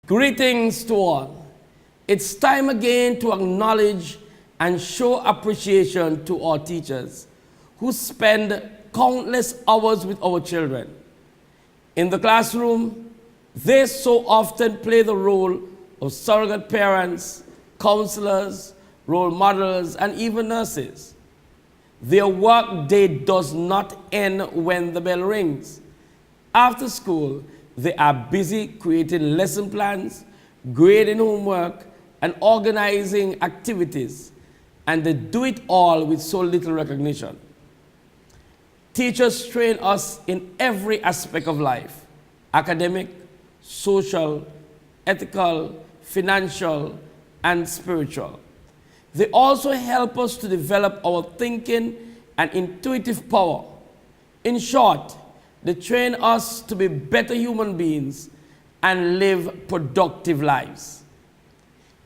Greetings to all. It's time again to acknowledge and show appreciation to our teachers who spend countless hours with our children. In the classroom, they so often play the role of surrogate parents, counselors, role models, and even nurses. Their work day does not end when the bell rings. After school, they are busy creating lesson plans, grading homework, and organizing activities, and they do it all with so little recognition. Teachers train us in every aspect of life: academic, social, ethical, financial, and spiritual. They also help us to develop our thinking and intuitive power. In short, they train us to be better human beings and live productive lives.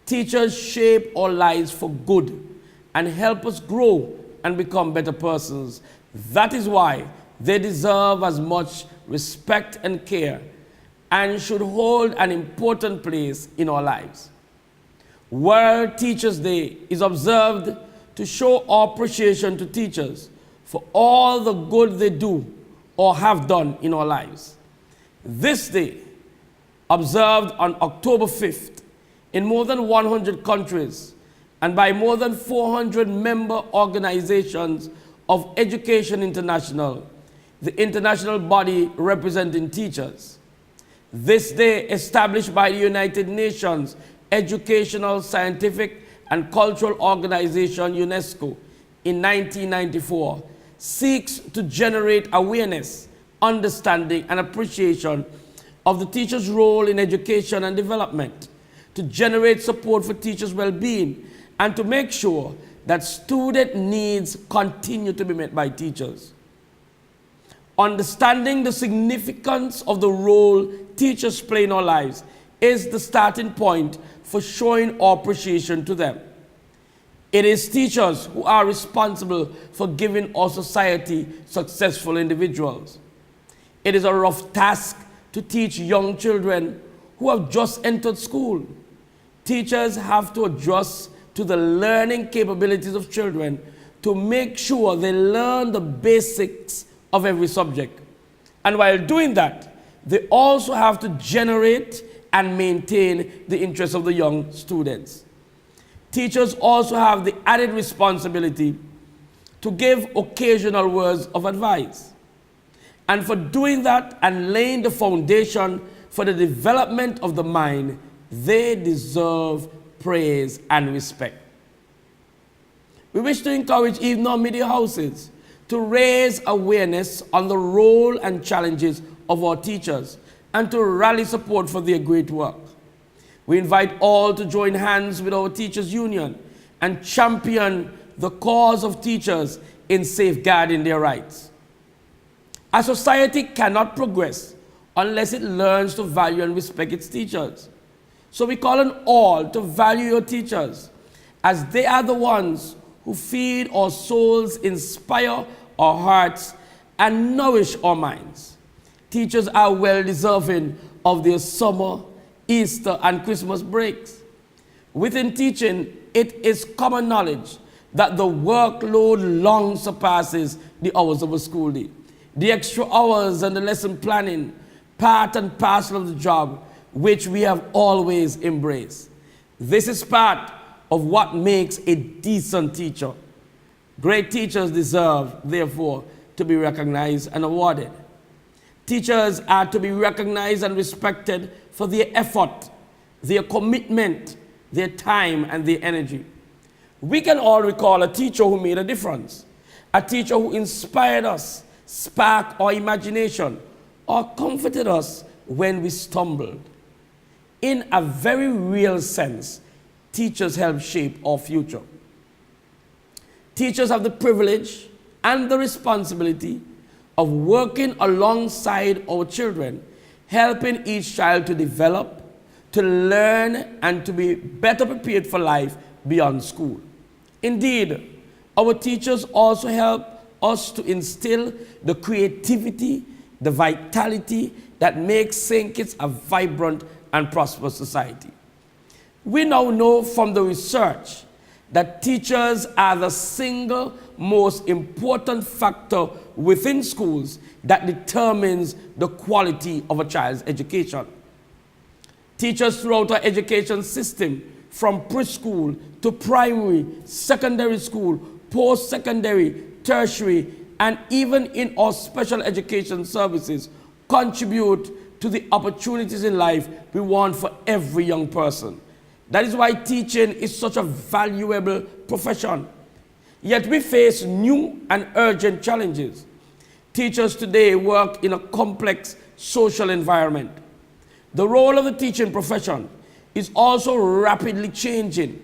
Teachers shape our lives for good and help us grow and become better persons. That is why they deserve as much respect and care and should hold an important place in our lives. World Teachers' Day is observed to show our appreciation to teachers for all the good they do or have done in our lives. This day, observed on October 5th in more than 100 countries and by more than 400 member organizations of Education International, the international body representing teachers. This day, established by the United Nations Educational, Scientific, and Cultural Organization, UNESCO, in 1994, seeks to generate awareness, understanding, and appreciation of the teacher's role in education and development, to generate support for teachers' well-being, and to make sure that student needs continue to be met by teachers. Understanding the significance of the role teachers play in our lives is the starting point for showing our appreciation to them. It is teachers who are responsible for giving our society successful individuals. It is a rough task to teach young children who have just entered school. Teachers have to adjust to the learning capabilities of children to make sure they learn the basics of every subject. And while doing that, they also have to generate and maintain the interests of the young students. Teachers also have the added responsibility to give occasional words of advice. And for doing that and laying the foundation for the development of the mind, they deserve praise and respect. We wish to encourage even our media houses to raise awareness on the role and challenges of our teachers and to rally support for their great work. We invite all to join hands with our teachers' union and champion the cause of teachers in safeguarding their rights. A society cannot progress unless it learns to value and respect its teachers. So we call on all to value your teachers, as they are the ones who feed our souls, inspire our hearts, and nourish our minds. Teachers are well deserving of their summer, Easter, and Christmas breaks. Within teaching, it is common knowledge that the workload long surpasses the hours of a school day. The extra hours and the lesson planning, part and parcel of the job, which we have always embraced. This is part of what makes a decent teacher. Great teachers deserve, therefore, to be recognized and awarded. Teachers are to be recognized and respected for their effort, their commitment, their time, and their energy. We can all recall a teacher who made a difference, a teacher who inspired us, sparked our imagination, or comforted us when we stumbled. In a very real sense, teachers help shape our future. Teachers have the privilege and the responsibility of working alongside our children, helping each child to develop, to learn, and to be better prepared for life beyond school. Indeed, our teachers also help us to instill the creativity, the vitality, that makes St. Kitts a vibrant and prosperous society. We now know from the research that teachers are the single most important factor within schools that determines the quality of a child's education. Teachers throughout our education system, from preschool to primary, secondary school, post-secondary, tertiary, and even in our special education services, contribute to the opportunities in life we want for every young person. That is why teaching is such a valuable profession. Yet we face new and urgent challenges. Teachers today work in a complex social environment. The role of the teaching profession is also rapidly changing.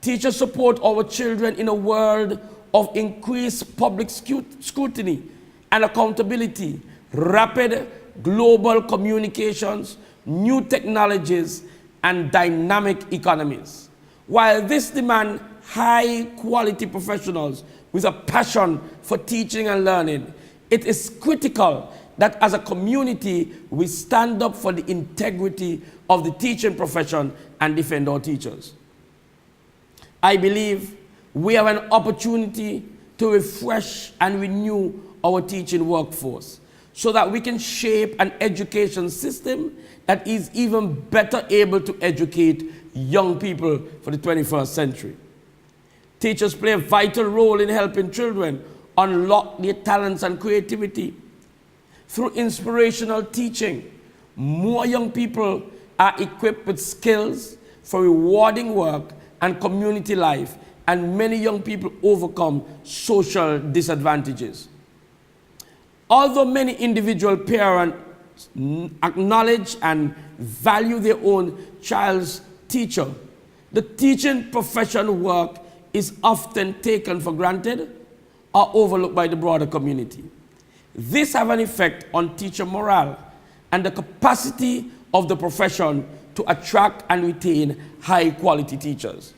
Teachers support our children in a world of increased public scrutiny and accountability, rapid global communications, new technologies, and dynamic economies. While this demands high-quality professionals with a passion for teaching and learning, it is critical that as a community, we stand up for the integrity of the teaching profession and defend our teachers. I believe we have an opportunity to refresh and renew our teaching workforce so that we can shape an education system that is even better able to educate young people for the 21st century. Teachers play a vital role in helping children unlock their talents and creativity. Through inspirational teaching, more young people are equipped with skills for rewarding work and community life, and many young people overcome social disadvantages. Although many individual parents acknowledge and value their own child's teacher, the teaching profession work is often taken for granted or overlooked by the broader community. This has an effect on teacher morale and the capacity of the profession to attract and retain high-quality teachers.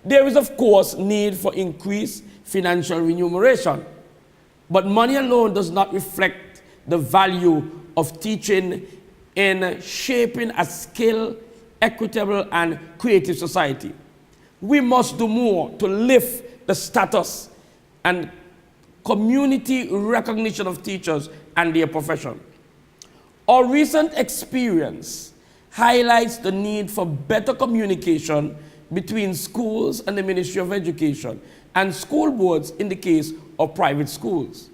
There is, of course, need for increased financial remuneration, but money alone does not reflect the value of teaching in shaping a skilled, equitable, and creative society. We must do more to lift the status and community recognition of teachers and their profession. Our recent experience highlights the need for better communication between schools and the Ministry of Education and school boards in the case of private schools.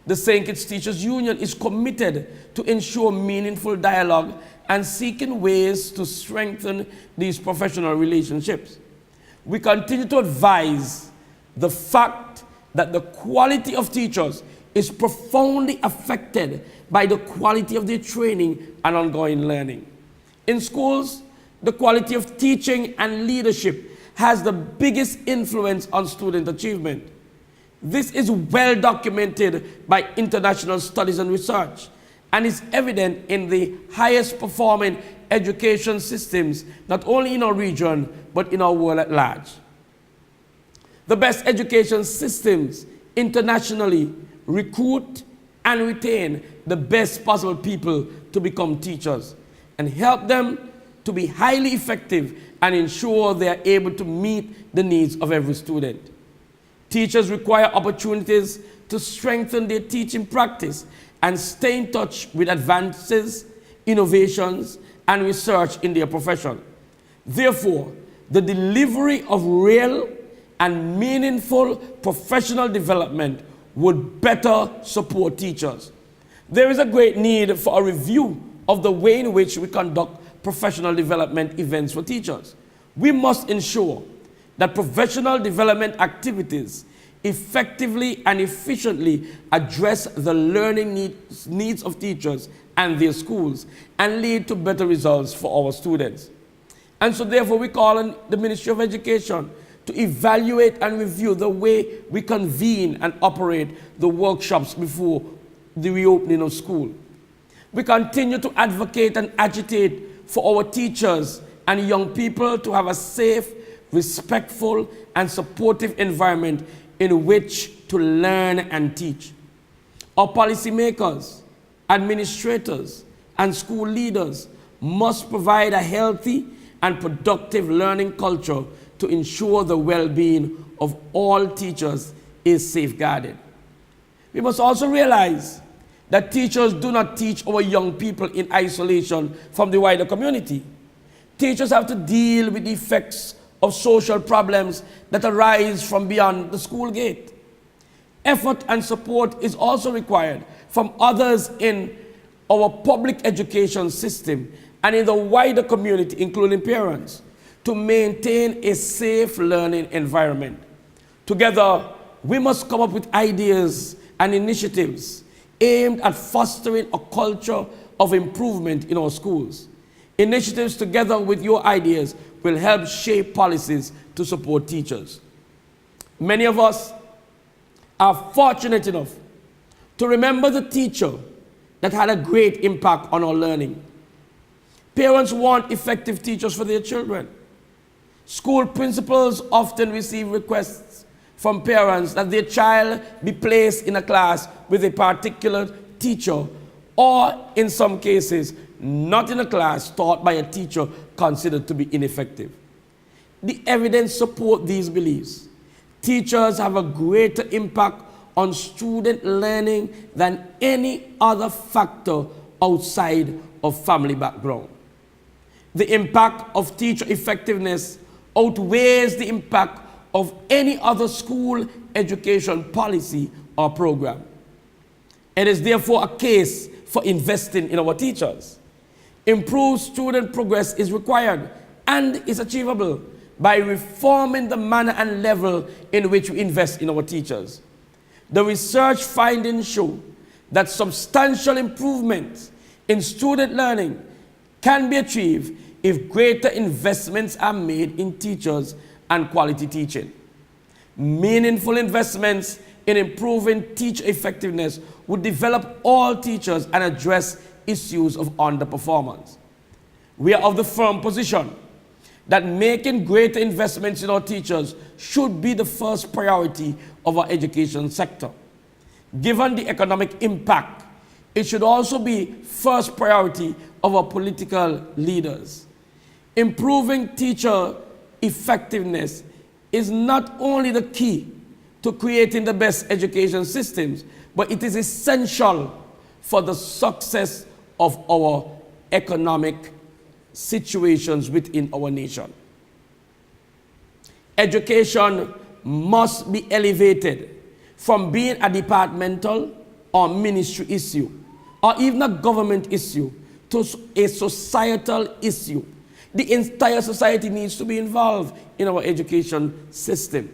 The St. Kitts Teachers Union is committed to ensure meaningful dialogue and seeking ways to strengthen these professional relationships. We continue to advise the fact that the quality of teachers is profoundly affected by the quality of their training and ongoing learning. In schools, the quality of teaching and leadership has the biggest influence on student achievement. This is well documented by international studies and research, and is evident in the highest performing education systems, not only in our region, but in our world at large. The best education systems internationally recruit and retain the best possible people to become teachers and help them to be highly effective and ensure they are able to meet the needs of every student. Teachers require opportunities to strengthen their teaching practice and stay in touch with advances, innovations, and research in their profession. Therefore, the delivery of real and meaningful professional development would better support teachers. There is a great need for a review of the way in which we conduct professional development events for teachers. We must ensure that professional development activities effectively and efficiently address the learning needs of teachers and their schools and lead to better results for our students. And so therefore we call on the Ministry of Education to evaluate and review the way we convene and operate the workshops before the reopening of school. We continue to advocate and agitate for our teachers and young people to have a safe, respectful, and supportive environment in which to learn and teach. Our policymakers, administrators, and school leaders must provide a healthy and productive learning culture to ensure the well-being of all teachers is safeguarded. We must also realize that teachers do not teach our young people in isolation from the wider community. Teachers have to deal with the effects of social problems that arise from beyond the school gate. Effort and support is also required from others in our public education system and in the wider community, including parents, to maintain a safe learning environment. Together, we must come up with ideas and initiatives aimed at fostering a culture of improvement in our schools. Initiatives together with your ideas will help shape policies to support teachers. Many of us are fortunate enough to remember the teacher that had a great impact on our learning. Parents want effective teachers for their children. School principals often receive requests from parents that their child be placed in a class with a particular teacher, or in some cases, not in a class taught by a teacher considered to be ineffective. The evidence supports these beliefs. Teachers have a greater impact on student learning than any other factor outside of family background. The impact of teacher effectiveness outweighs the impact of any other school education policy or program. It is therefore a case for investing in our teachers. Improved student progress is required and is achievable by reforming the manner and level in which we invest in our teachers. The research findings show that substantial improvements in student learning can be achieved if greater investments are made in teachers and quality teaching. Meaningful investments in improving teacher effectiveness would develop all teachers and address issues of underperformance. We are of the firm position that making greater investments in our teachers should be the first priority of our education sector. Given the economic impact, it should also be first priority of our political leaders. Improving teacher effectiveness is not only the key to creating the best education systems, but it is essential for the success of our economic situations within our nation. Education must be elevated from being a departmental or ministry issue, or even a government issue, to a societal issue. The entire society needs to be involved in our education system.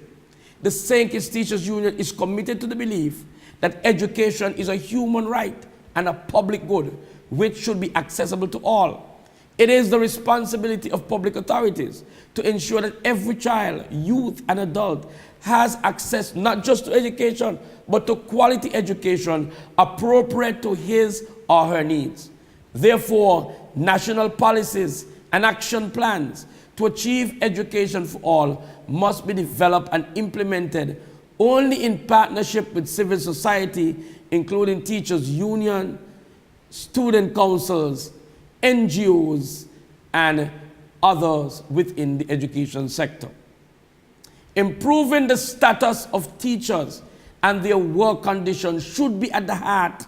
The St. Kitts Teachers Union is committed to the belief that education is a human right and a public good which should be accessible to all. It is the responsibility of public authorities to ensure that every child, youth, and adult has access not just to education, but to quality education appropriate to his or her needs. Therefore, national policies and action plans to achieve education for all must be developed and implemented only in partnership with civil society, including teachers' union, student councils, NGOs, and others within the education sector. Improving the status of teachers and their work conditions should be at the heart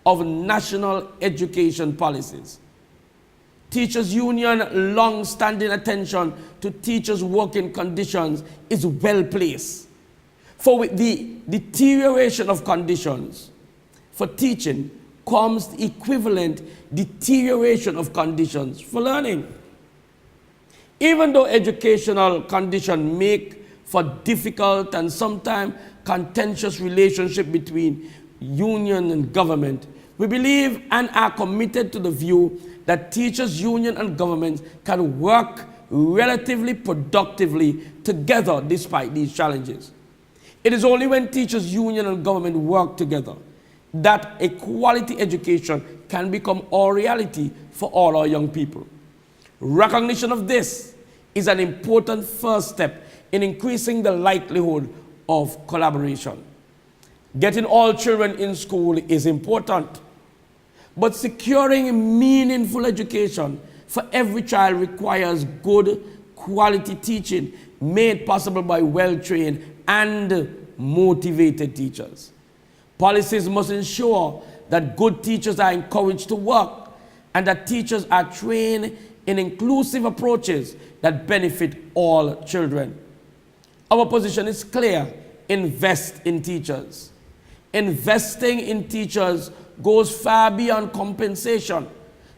of national education policies. Teachers' union long-standing attention to teachers' working conditions is well placed. For with the deterioration of conditions for teaching comes the equivalent deterioration of conditions for learning. Even though educational conditions make for difficult and sometimes contentious relationship between union and government, we believe and are committed to the view that teachers' union and government can work relatively productively together despite these challenges. It is only when teachers' union and government work together that a quality education can become our reality for all our young people. Recognition of this is an important first step in increasing the likelihood of collaboration. Getting all children in school is important, But securing meaningful education for every child requires good quality teaching made possible by well-trained and motivated teachers. Policies must ensure that good teachers are encouraged to work and that teachers are trained in inclusive approaches that benefit all children. Our position is clear: invest in teachers. Investing in teachers goes far beyond compensation.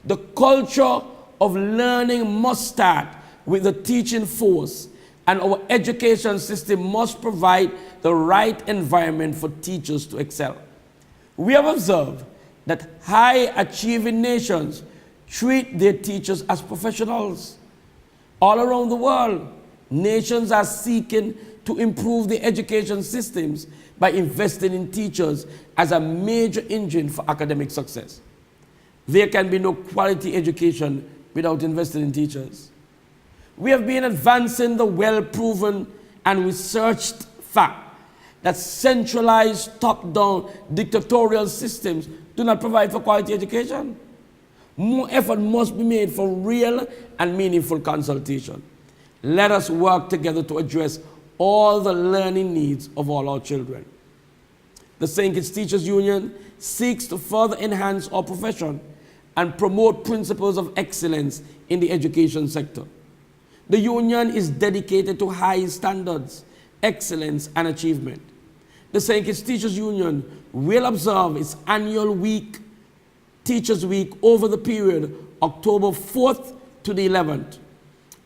The culture of learning must start with the teaching force, and our education system must provide the right environment for teachers to excel. We have observed that high-achieving nations treat their teachers as professionals. All around the world, nations are seeking to improve the education systems by investing in teachers as a major engine for academic success. There can be no quality education without investing in teachers. We have been advancing the well-proven and researched fact that centralized, top-down dictatorial systems do not provide for quality education. More effort must be made for real and meaningful consultation. Let us work together to address all the learning needs of all our children. The St. Kitts Teachers Union seeks to further enhance our profession and promote principles of excellence in the education sector. The union is dedicated to high standards, excellence, and achievement. The St. Kitts Teachers Union will observe its annual Teachers Week over the period October 4th to the 11th,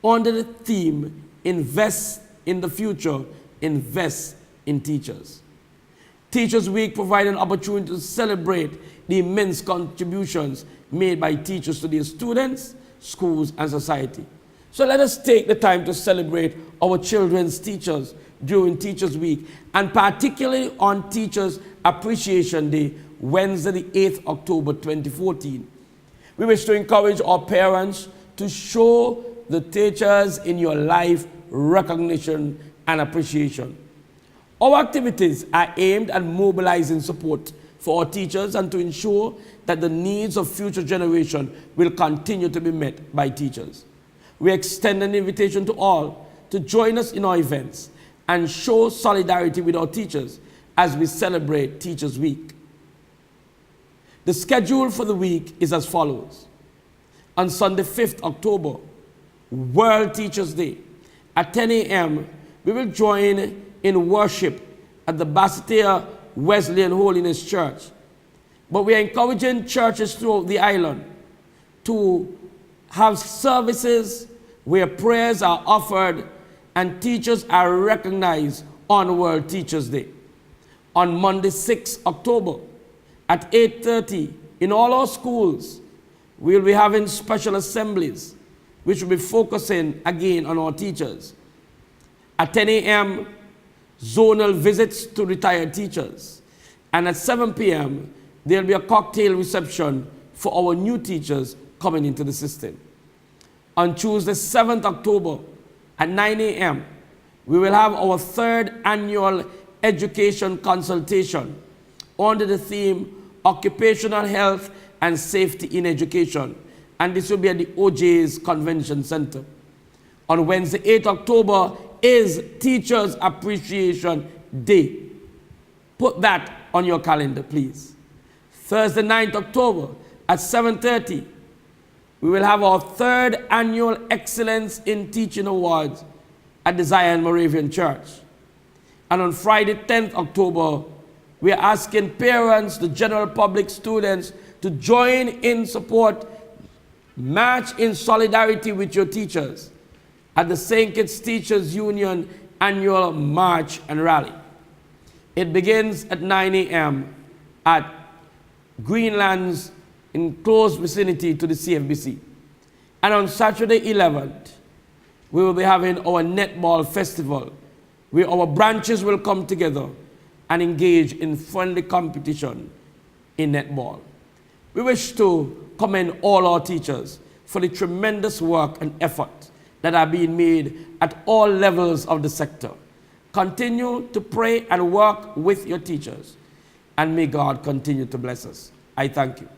under the theme, Invest in the Future, Invest in Teachers. Teachers Week provides an opportunity to celebrate the immense contributions made by teachers to their students, schools, and society. So let us take the time to celebrate our children's teachers during Teachers Week, and particularly on Teachers Appreciation Day, Wednesday, the 8th October 2014. We wish to encourage our parents to show the teachers in your life recognition and appreciation. Our activities are aimed at mobilizing support for our teachers and to ensure that the needs of future generations will continue to be met by teachers. We extend an invitation to all to join us in our events and show solidarity with our teachers as we celebrate Teachers Week. The schedule for the week is as follows. On Sunday, 5th October, World Teachers Day, at 10 a.m., we will join in worship at the Basseterre Wesleyan Holiness Church. But we are encouraging churches throughout the island to have services where prayers are offered and teachers are recognized on World Teachers Day. On Monday, 6 October, at 8:30, in all our schools, we will be having special assemblies, which will be focusing again on our teachers. At 10 a.m., zonal visits to retired teachers. And at 7 p.m., there will be a cocktail reception for our new teachers coming into the system. On Tuesday, 7th October, at 9 a.m., we will have our third annual education consultation under the theme Occupational Health and Safety in Education, and this will be at the OJ's Convention Center. On Wednesday, 8th October, is Teachers Appreciation Day. Put that on your calendar, please. Thursday, 9th October, at 7:30, we will have our third annual Excellence in Teaching Awards at the Zion Moravian Church. And on Friday, 10th October, we are asking parents, the general public, students to join in support, march in solidarity with your teachers at the St. Kitts Teachers Union annual march and rally. It begins at 9 a.m. at Greenlands in close vicinity to the CFBC. And on Saturday 11th, we will be having our netball festival, where our branches will come together and engage in friendly competition in netball. We wish to commend all our teachers for the tremendous work and effort that are being made at all levels of the sector. Continue to pray and work with your teachers, and may God continue to bless us. I thank you.